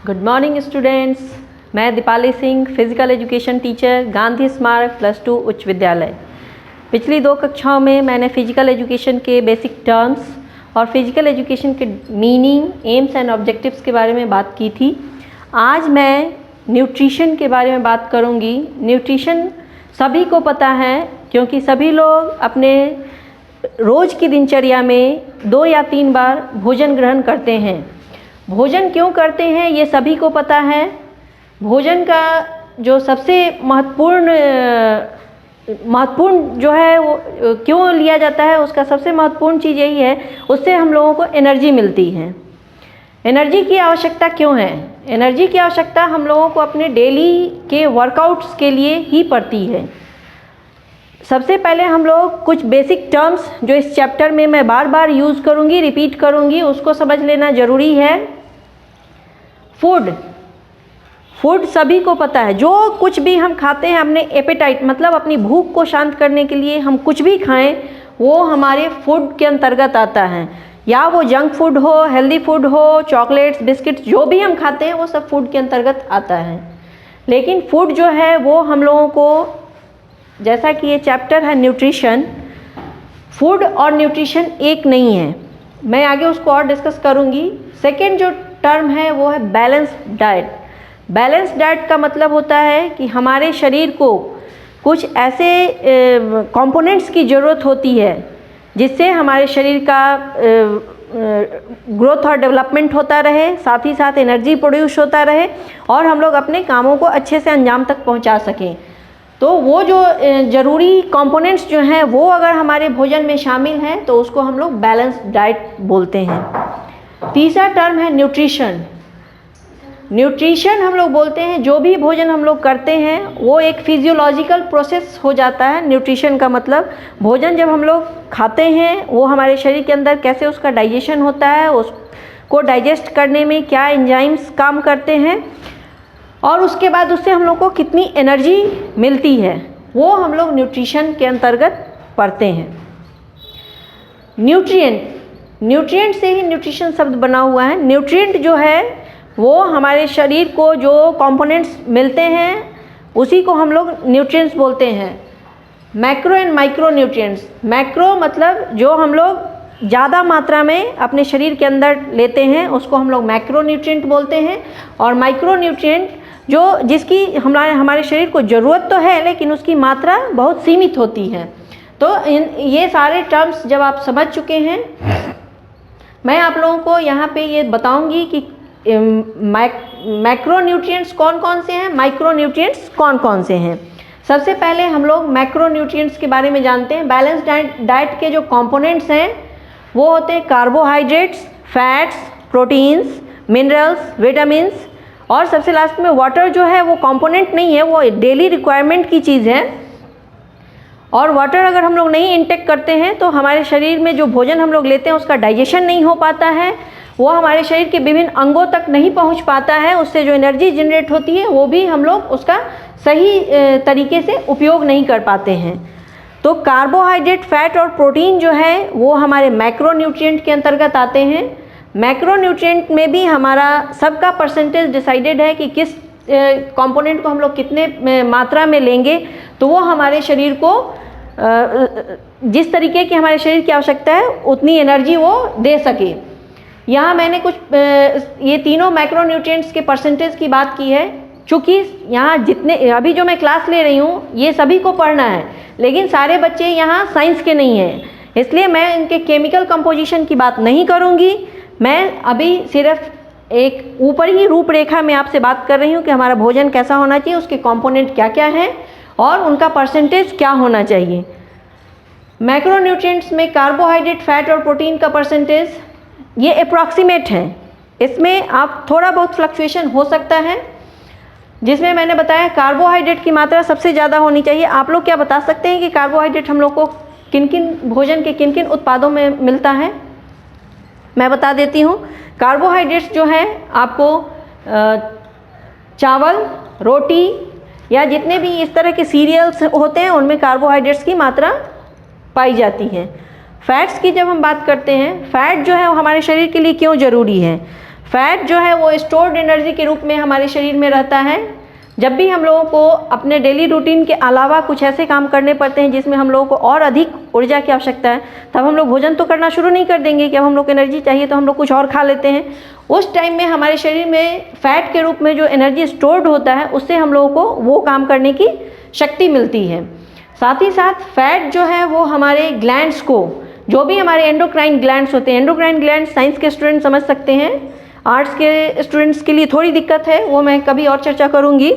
Good morning students. मैं Deepali Singh, physical education teacher, Gandhi Smarak +2 उच्च विद्यालय। पिछली 2 कक्षाओं में मैंने फ़िज़िकल एजुकेशन के बेसिक टर्म्स और फिज़िकल एजुकेशन के मीनिंग, एम्स एंड ऑब्जेक्टिव्स के बारे में बात की थी। आज मैं न्यूट्रिशन के बारे में बात करूंगी। न्यूट्रिशन सभी को पता है क्योंकि सभी लोग अपने रोज़ की दिनचर्या में 2 या 3 बार भोजन ग्रहण करते हैं। भोजन क्यों करते हैं ये सभी को पता है। भोजन का जो सबसे महत्वपूर्ण जो है वो क्यों लिया जाता है, उसका सबसे महत्वपूर्ण चीज़ यही है, उससे हम लोगों को एनर्जी मिलती है। एनर्जी की आवश्यकता क्यों है? एनर्जी की आवश्यकता हम लोगों को अपने डेली के वर्कआउट्स के लिए ही पड़ती है। सबसे पहले हम लोग कुछ बेसिक टर्म्स जो इस चैप्टर में मैं बार बार यूज़ करूँगी, रिपीट करूँगी, उसको समझ लेना ज़रूरी है। फूड सभी को पता है। जो कुछ भी हम खाते हैं अपने एपेटाइट मतलब अपनी भूख को शांत करने के लिए हम कुछ भी खाएं वो हमारे फूड के अंतर्गत आता है। या वो जंक फूड हो, हेल्दी फूड हो, चॉकलेट्स, बिस्किट्स, जो भी हम खाते हैं वो सब फूड के अंतर्गत आता है। लेकिन फूड जो है वो हम लोगों को, जैसा कि ये चैप्टर है न्यूट्रिशन, फूड और न्यूट्रिशन एक नहीं है। मैं आगे उसको और डिस्कस करूँगी। सेकेंड जो टर्म है वो है बैलेंस्ड डाइट। बैलेंस्ड डाइट का मतलब होता है कि हमारे शरीर को कुछ ऐसे कंपोनेंट्स की ज़रूरत होती है जिससे हमारे शरीर का ग्रोथ और डेवलपमेंट होता रहे, साथ ही साथ एनर्जी प्रोड्यूस होता रहे और हम लोग अपने कामों को अच्छे से अंजाम तक पहुंचा सकें। तो वो जो ज़रूरी कंपोनेंट्स जो हैं वो अगर हमारे भोजन में शामिल हैं तो उसको हम लोग बैलेंस्ड डाइट बोलते हैं। तीसरा टर्म है न्यूट्रिशन। न्यूट्रिशन हम लोग बोलते हैं जो भी भोजन हम लोग करते हैं वो एक फिजियोलॉजिकल प्रोसेस हो जाता है। न्यूट्रिशन का मतलब भोजन जब हम लोग खाते हैं वो हमारे शरीर के अंदर कैसे उसका डाइजेशन होता है, उसको डाइजेस्ट करने में क्या एंजाइम्स काम करते हैं और उसके बाद उससे हम लोग को कितनी एनर्जी मिलती है, वो हम लोग न्यूट्रिशन के अंतर्गत पढ़ते हैं। न्यूट्रिएंट से ही न्यूट्रिशन शब्द बना हुआ है। न्यूट्रिएंट जो है वो हमारे शरीर को जो कंपोनेंट्स मिलते हैं उसी को हम लोग न्यूट्रिएंट्स बोलते हैं। Macro and micro nutrients. Macro मतलब जो हम लोग ज़्यादा मात्रा में अपने शरीर के अंदर लेते हैं उसको हम लोग मैक्रो न्यूट्रिएंट बोलते हैं, और माइक्रो न्यूट्रिएंट जो जिसकी हमारे शरीर को ज़रूरत तो है लेकिन उसकी मात्रा बहुत सीमित होती है। तो ये सारे टर्म्स जब आप समझ चुके हैं, मैं आप लोगों को यहाँ पे ये बताऊंगी कि मैक्रो न्यूट्रिएंट्स कौन कौन से हैं, माइक्रो न्यूट्रिएंट्स कौन कौन से हैं। सबसे पहले हम लोग मैक्रो न्यूट्रिएंट्स के बारे में जानते हैं। बैलेंस डाइट के जो कंपोनेंट्स हैं वो होते हैं carbohydrates, fats, proteins, minerals, vitamins और सबसे लास्ट में वाटर जो है वो कंपोनेंट नहीं है, वो डेली रिक्वायरमेंट की चीज़ है। और वाटर अगर हम लोग नहीं इंटेक करते हैं तो हमारे शरीर में जो भोजन हम लोग लेते हैं उसका डाइजेशन नहीं हो पाता है, वो हमारे शरीर के विभिन्न अंगों तक नहीं पहुंच पाता है। उससे जो एनर्जी जनरेट होती है वो भी हम लोग उसका सही तरीके से उपयोग नहीं कर पाते हैं। तो कार्बोहाइड्रेट, फैट और प्रोटीन जो है वो हमारे मैक्रो न्यूट्रिएंट के अंतर्गत आते हैं। मैक्रो न्यूट्रिएंट में भी हमारा सबका परसेंटेज डिसाइडेड है कि किस कंपोनेंट को हम लोग कितने मात्रा में लेंगे तो वो हमारे शरीर को जिस तरीके की हमारे शरीर की आवश्यकता है उतनी एनर्जी वो दे सके। यहाँ मैंने कुछ ये तीनों मैक्रो न्यूट्रिएंट्स के परसेंटेज की बात की है। चूँकि यहाँ जितने अभी जो मैं क्लास ले रही हूँ ये सभी को पढ़ना है, लेकिन सारे बच्चे यहाँ साइंस के नहीं हैं, इसलिए मैं इनके केमिकल कंपोजिशन की बात नहीं करूँगी। मैं अभी सिर्फ एक ऊपर ही रूपरेखा में आपसे बात कर रही हूँ कि हमारा भोजन कैसा होना चाहिए, उसके कंपोनेंट क्या क्या हैं और उनका परसेंटेज क्या होना चाहिए। मैक्रो न्यूट्रिएंट्स में कार्बोहाइड्रेट, फैट और प्रोटीन का परसेंटेज ये अप्रॉक्सीमेट है, इसमें आप थोड़ा बहुत फ्लक्चुएशन हो सकता है। जिसमें मैंने बताया कार्बोहाइड्रेट की मात्रा सबसे ज़्यादा होनी चाहिए। आप लोग क्या बता सकते हैं कि कार्बोहाइड्रेट हम लोग को किन किन भोजन के किन किन उत्पादों में मिलता है? मैं बता देती हूँ। कार्बोहाइड्रेट्स जो है आपको चावल, रोटी या जितने भी इस तरह के सीरियल्स होते हैं उनमें कार्बोहाइड्रेट्स की मात्रा पाई जाती है। फैट्स की जब हम बात करते हैं, फैट जो है वो हमारे शरीर के लिए क्यों ज़रूरी है? फैट जो है वो स्टोर्ड एनर्जी के रूप में हमारे शरीर में रहता है। जब भी हम लोगों को अपने डेली रूटीन के अलावा कुछ ऐसे काम करने पड़ते हैं जिसमें हम लोगों को और अधिक ऊर्जा की आवश्यकता है, तब हम लोग भोजन तो करना शुरू नहीं कर देंगे कि अब हम लोग को एनर्जी चाहिए तो हम लोग कुछ और खा लेते हैं। उस टाइम में हमारे शरीर में फैट के रूप में जो एनर्जी स्टोर्ड होता है उससे हम लोगों को वो काम करने की शक्ति मिलती है। साथ ही साथ फैट जो है वो हमारे ग्लैंड्स को, जो भी हमारे एंडोक्राइन ग्लैंड्स होते हैं, एंडोक्राइन ग्लैंड्स साइंस के स्टूडेंट समझ सकते हैं, आर्ट्स के स्टूडेंट्स के लिए थोड़ी दिक्कत है, वो मैं कभी और चर्चा करूँगी।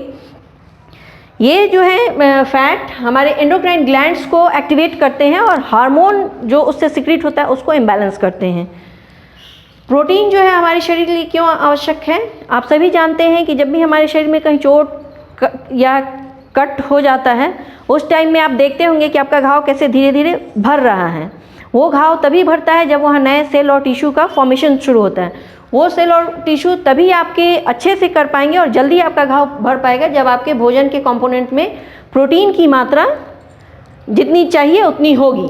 ये जो है फैट हमारे एंडोक्राइन ग्लैंड्स को एक्टिवेट करते हैं और हार्मोन जो उससे सिक्रीट होता है उसको इम्बैलेंस करते हैं। प्रोटीन जो है हमारे शरीर के लिए क्यों आवश्यक है? आप सभी जानते हैं कि जब भी हमारे शरीर में कहीं चोट या कट हो जाता है उस टाइम में आप देखते होंगे कि आपका घाव कैसे धीरे धीरे भर रहा है। वो घाव तभी भरता है जब वहाँ नए सेल और टिश्यू का फॉर्मेशन शुरू होता है। वो सेल और टिश्यू तभी आपके अच्छे से कर पाएंगे और जल्दी आपका घाव भर पाएगा जब आपके भोजन के कंपोनेंट में प्रोटीन की मात्रा जितनी चाहिए उतनी होगी।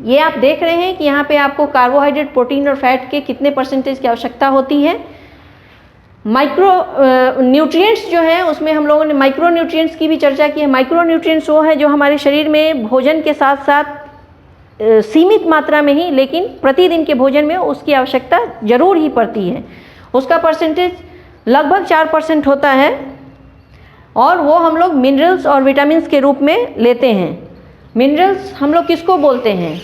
ये आप देख रहे हैं कि यहाँ पे आपको कार्बोहाइड्रेट, प्रोटीन और फैट के कितने परसेंटेज की आवश्यकता होती है। माइक्रो न्यूट्रिएंट्स जो है उसमें हम लोगों ने माइक्रो न्यूट्रिएंट्स की भी चर्चा की है। माइक्रो न्यूट्रिएंट्स वो है जो हमारे शरीर में भोजन के साथ साथ सीमित मात्रा में ही, लेकिन प्रतिदिन के भोजन में उसकी आवश्यकता जरूर ही पड़ती है। उसका परसेंटेज लगभग 4% होता है और वो हम लोग मिनरल्स और विटामिन्स के रूप में लेते हैं। मिनरल्स हम लोग किसको बोलते हैं?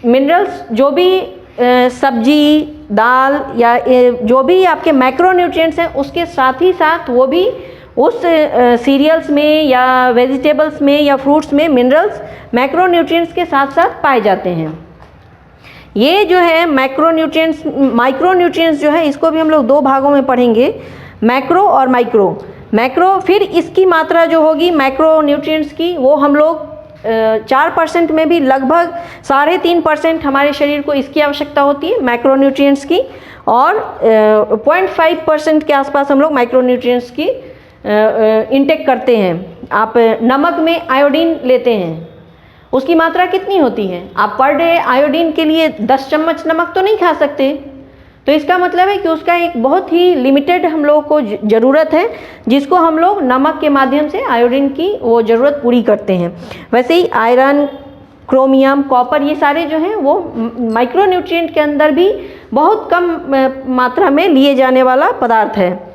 मिनरल्स जो भी सब्जी, दाल या जो भी आपके मैक्रो न्यूट्रिएंट्स हैं उसके साथ ही साथ वो भी उस सीरियल्स में या वेजिटेबल्स में या फ्रूट्स में मिनरल्स मैक्रो न्यूट्रिएंट्स के साथ साथ पाए जाते हैं। ये जो है मैक्रो न्यूट्रिएंट्स, माइक्रो न्यूट्रिएंट्स जो है इसको भी हम लोग दो भागों में पढ़ेंगे, मैक्रो और माइक्रो। मैक्रो फिर इसकी मात्रा जो होगी मैक्रो न्यूट्रिएंट्स की वो हम लोग 4% में भी लगभग 3.5% हमारे शरीर को इसकी आवश्यकता होती है मैक्रो न्यूट्रिएंट्स की, और 0.5% के आसपास हम लोग माइक्रो न्यूट्रिएंट्स की इंटेक करते हैं। आप नमक में आयोडीन लेते हैं, उसकी मात्रा कितनी होती है? आप पर डे आयोडीन के लिए 10 चम्मच नमक तो नहीं खा सकते, तो इसका मतलब है कि उसका एक बहुत ही लिमिटेड हम लोगों को ज़रूरत है जिसको हम लोग नमक के माध्यम से आयोडीन की वो ज़रूरत पूरी करते हैं। वैसे ही आयरन, क्रोमियम, कॉपर, ये सारे जो हैं वो माइक्रो न्यूट्रिएंट के अंदर भी बहुत कम मात्रा में लिए जाने वाला पदार्थ है।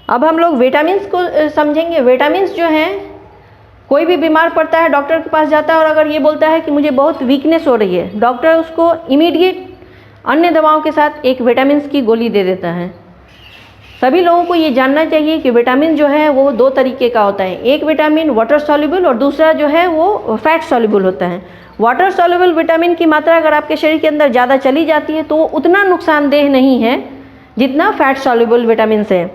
अब हम लोग विटामिन्स को समझेंगे। विटामिन्स जो हैं, कोई भी बीमार पड़ता है डॉक्टर के पास जाता है और अगर ये बोलता है कि मुझे बहुत वीकनेस हो रही है, डॉक्टर उसको इमीडिएट अन्य दवाओं के साथ एक विटामिन्स की गोली दे देता है। सभी लोगों को ये जानना चाहिए कि विटामिन जो है वो दो तरीके का होता है। एक विटामिन वाटर सॉल्युबल और दूसरा जो है वो फैट सॉल्युबल होता है। वाटर सॉल्युबल विटामिन की मात्रा अगर आपके शरीर के अंदर ज़्यादा चली जाती है तो वो उतना नुकसानदेह नहीं है जितना फैट सॉल्युबल विटामिन है।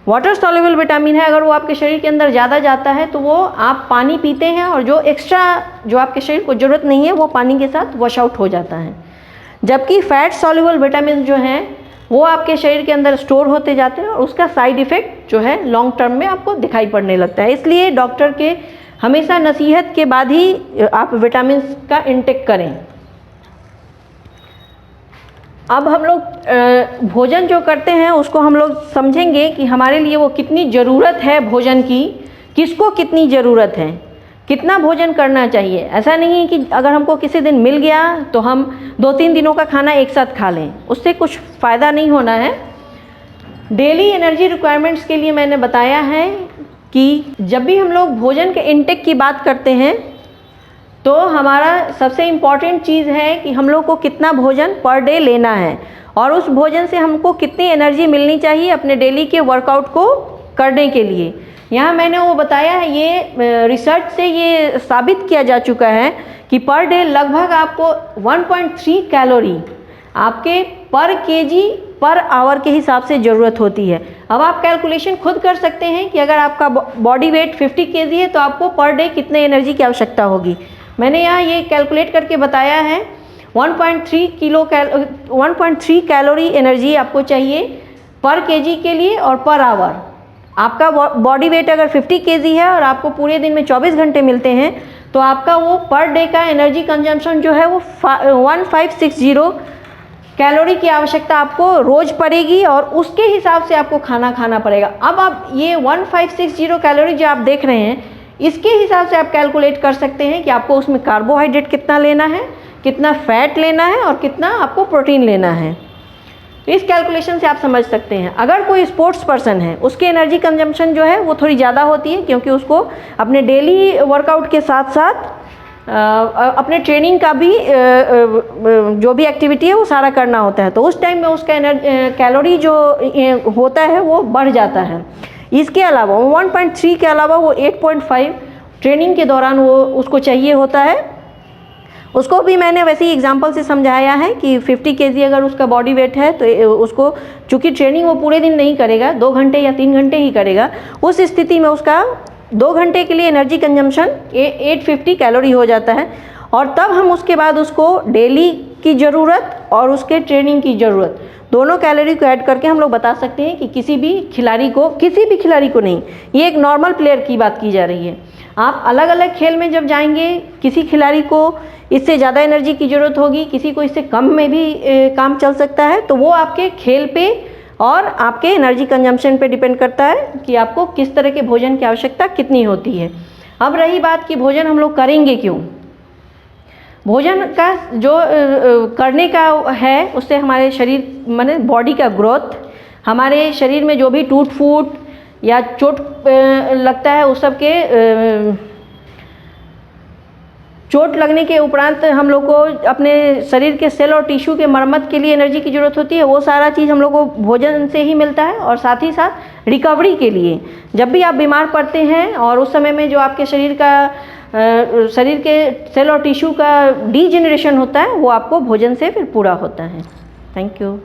वाटर सॉल्युबल विटामिन है, अगर वो आपके शरीर के अंदर ज़्यादा जाता है तो वो आप पानी पीते हैं और जो एक्स्ट्रा जो आपके शरीर को ज़रूरत नहीं है वो पानी के साथ वॉश आउट हो जाता है। जबकि फैट सॉल्युबल विटामिन जो हैं वो आपके शरीर के अंदर स्टोर होते जाते हैं और उसका साइड इफ़ेक्ट जो है लॉन्ग टर्म में आपको दिखाई पड़ने लगता है। इसलिए डॉक्टर के हमेशा नसीहत के बाद ही आप विटामिन का इंटेक करें। अब हम लोग भोजन जो करते हैं उसको हम लोग समझेंगे कि हमारे लिए वो कितनी ज़रूरत है भोजन की, किसको कितनी ज़रूरत है, कितना भोजन करना चाहिए। ऐसा नहीं है कि अगर हमको किसी दिन मिल गया तो हम 2-3 दिनों का खाना एक साथ खा लें, उससे कुछ फ़ायदा नहीं होना है। डेली एनर्जी रिक्वायरमेंट्स के लिए मैंने बताया है कि जब भी हम लोग भोजन के इंटेक की बात करते हैं तो हमारा सबसे इम्पॉर्टेंट चीज़ है कि हम लोग को कितना भोजन पर डे लेना है और उस भोजन से हमको कितनी एनर्जी मिलनी चाहिए अपने डेली के वर्कआउट को करने के लिए। यहाँ मैंने वो बताया है, ये रिसर्च से ये साबित किया जा चुका है कि पर डे लगभग आपको 1.3 कैलोरी आपके पर केजी पर आवर के हिसाब से ज़रूरत होती है। अब आप कैलकुलेशन खुद कर सकते हैं कि अगर आपका बॉडी वेट 50 केजी है तो आपको पर डे कितने एनर्जी की आवश्यकता होगी। मैंने यहाँ ये कैलकुलेट करके बताया है 1.3 कैलोरी एनर्जी आपको चाहिए पर केजी के लिए और पर आवर। आपका बॉडी वेट अगर 50 केजी है और आपको पूरे दिन में 24 घंटे मिलते हैं तो आपका वो पर डे का एनर्जी कंजम्पशन जो है वो 1560 कैलोरी की आवश्यकता आपको रोज़ पड़ेगी और उसके हिसाब से आपको खाना खाना पड़ेगा। अब आप ये 1560 कैलोरी जो आप देख रहे हैं, इसके हिसाब से आप कैलकुलेट कर सकते हैं कि आपको उसमें कार्बोहाइड्रेट कितना लेना है, कितना फैट लेना है और कितना आपको प्रोटीन लेना है। इस कैलकुलेशन से आप समझ सकते हैं। अगर कोई स्पोर्ट्स पर्सन है, उसकी एनर्जी कंजम्पशन जो है वो थोड़ी ज़्यादा होती है, क्योंकि उसको अपने डेली वर्कआउट के साथ साथ अपने ट्रेनिंग का भी जो भी एक्टिविटी है वो सारा करना होता है, तो उस टाइम में उसका कैलोरी जो होता है वो बढ़ जाता है। इसके अलावा 1.3 के अलावा वो 8.5 ट्रेनिंग के दौरान वो उसको चाहिए होता है। उसको भी मैंने वैसे ही एग्जांपल से समझाया है कि 50 kg अगर उसका बॉडी वेट है तो उसको, चूँकि ट्रेनिंग वो पूरे दिन नहीं करेगा, 2 घंटे या 3 घंटे ही करेगा, उस स्थिति में उसका 2 घंटे के लिए एनर्जी कंजम्पशन 850 कैलोरी हो जाता है। और तब हम उसके बाद उसको डेली की ज़रूरत और उसके ट्रेनिंग की ज़रूरत दोनों कैलोरी को ऐड करके हम लोग बता सकते हैं कि किसी भी खिलाड़ी को नहीं, ये एक नॉर्मल प्लेयर की बात की जा रही है। आप अलग अलग खेल में जब जाएंगे, किसी खिलाड़ी को इससे ज़्यादा एनर्जी की ज़रूरत होगी, किसी को इससे कम में भी काम चल सकता है, तो वो आपके खेल पे और आपके एनर्जी कंजम्पशन पे डिपेंड करता है कि आपको किस तरह के भोजन की आवश्यकता कितनी होती है। अब रही बात कि भोजन हम लोग करेंगे क्यों। भोजन का जो करने का है, उससे हमारे शरीर माने बॉडी का ग्रोथ, हमारे शरीर में जो भी टूट फूट या चोट लगता है, उस सब के चोट लगने के उपरांत हम लोग को अपने शरीर के सेल और टिश्यू के मरम्मत के लिए एनर्जी की ज़रूरत होती है। वो सारा चीज़ हम लोग को भोजन से ही मिलता है। और साथ ही साथ रिकवरी के लिए, जब भी आप बीमार पड़ते हैं और उस समय में जो आपके शरीर के सेल और टिश्यू का डीजेनरेशन होता है, वो आपको भोजन से फिर पूरा होता है। Thank you.